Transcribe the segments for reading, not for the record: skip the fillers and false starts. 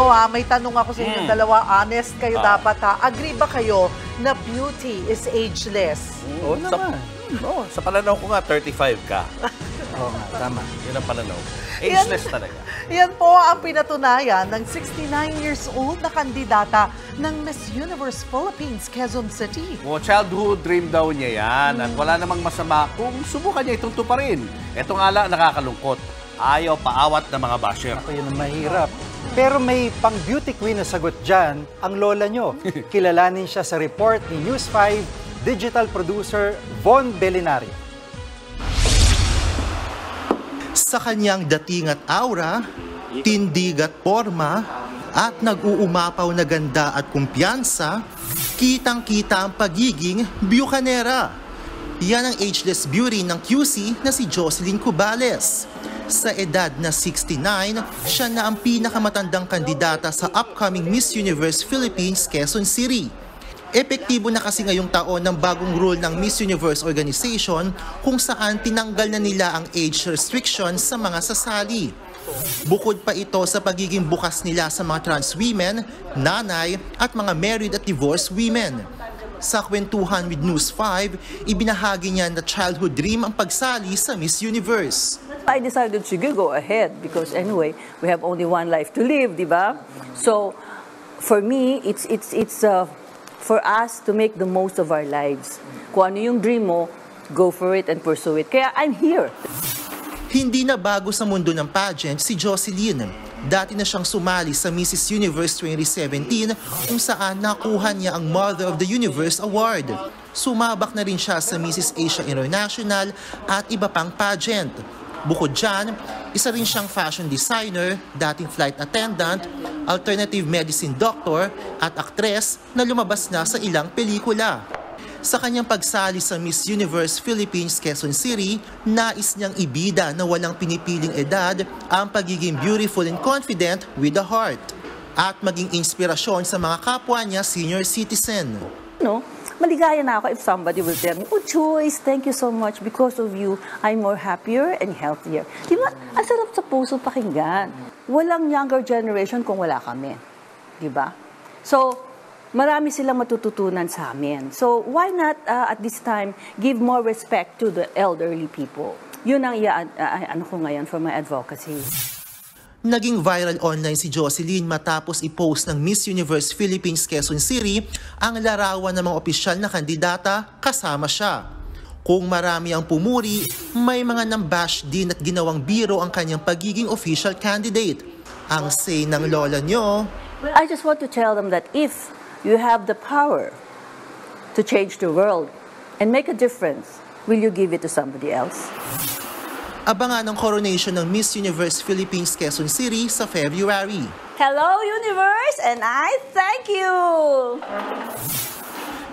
Ito may tanong ako sa inyong dalawa. Honest kayo dapat Agree ba kayo na beauty is ageless? Oo naman. Sa pananaw ko nga, 35 ka. Oo nga, tama. Yun ang pananaw. Ageless talaga. Yan po ang pinatunayan ng 69 years old na kandidata ng Miss Universe Philippines, Quezon City. Childhood dream daw niya yan. At wala namang masama kung subukan niya itong tuparin. Ito nga lang nakakalungkot. Ayaw paawat ng mga basher. Ako yun ang mahirap. Pero may pang beauty queen na sagot dyan, ang lola nyo. Kilalanin siya sa report ni News 5 digital producer Von Belinario. Sa kanyang dating at aura, tindig at porma, at nag-uumapaw na ganda at kumpiyansa, kitang-kita ang pagiging bukanera. Yan ang ageless beauty ng QC na si Jocelyn Cubales. Sa edad na 69, siya na ang pinakamatandang kandidata sa upcoming Miss Universe Philippines Quezon City. Epektibo na kasi ngayong taon ng bagong rule ng Miss Universe Organization kung saan tinanggal na nila ang age restriction sa mga sasali. Bukod pa ito sa pagiging bukas nila sa mga trans women, nanay at mga married at divorced women. Sa kwentuhan with News 5, ibinahagi niya na childhood dream ang pagsali sa Miss Universe. I decided to go ahead because anyway, we have only one life to live, di ba? So, for me, it's for us to make the most of our lives. Kung ano yung dream mo, go for it and pursue it. Kaya I'm here. Hindi na bago sa mundo ng pageant si Jocelyn. Dati na siyang sumali sa Mrs. Universe 2017 kung saan nakuha niya ang Mother of the Universe Award. Sumabak na rin siya sa Mrs. Asia International at iba pang pageant. Bukod dyan, isa rin siyang fashion designer, dating flight attendant, alternative medicine doctor at aktres na lumabas na sa ilang pelikula. Sa kanyang pagsali sa Miss Universe Philippines Quezon City, nais niyang ibida na walang pinipiling edad ang pagiging beautiful and confident with a heart at maging inspirasyon sa mga kapwa niya senior citizen. Maligaya na ako if somebody will tell me, oh Joyce, thank you so much. Because of you, I'm more happier and healthier. Di ba? Ang sarap sa puso pakinggan. Walang younger generation kung wala kami. Di ba? So, marami silang matututunan sa amin. So, why not at this time give more respect to the elderly people? Yun ang ano ko ngayon for my advocacy. Naging viral online si Jocelyn matapos i-post ng Miss Universe Philippines Quezon City ang larawan ng mga opisyal na kandidata kasama siya. Kung marami ang pumuri, may mga nambash din at ginawang biro ang kanyang pagiging official candidate. Ang say ng lola nyo, I just want to tell them that if you have the power to change the world and make a difference, will you give it to somebody else? abangan ang coronation ng Miss Universe Philippines Quezon City sa February. Hello, Universe, and I thank you!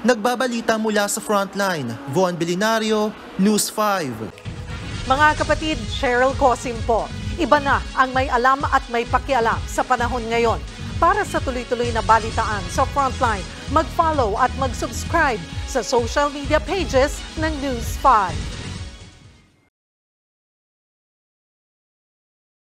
Nagbabalita mula sa Frontline, Von Belinario, News 5. Mga kapatid, Cheryl Cosim po. Iba na ang may alam at may pakialam sa panahon ngayon. Para sa tuloy-tuloy na balitaan sa Frontline, mag-follow at mag-subscribe sa social media pages ng News 5.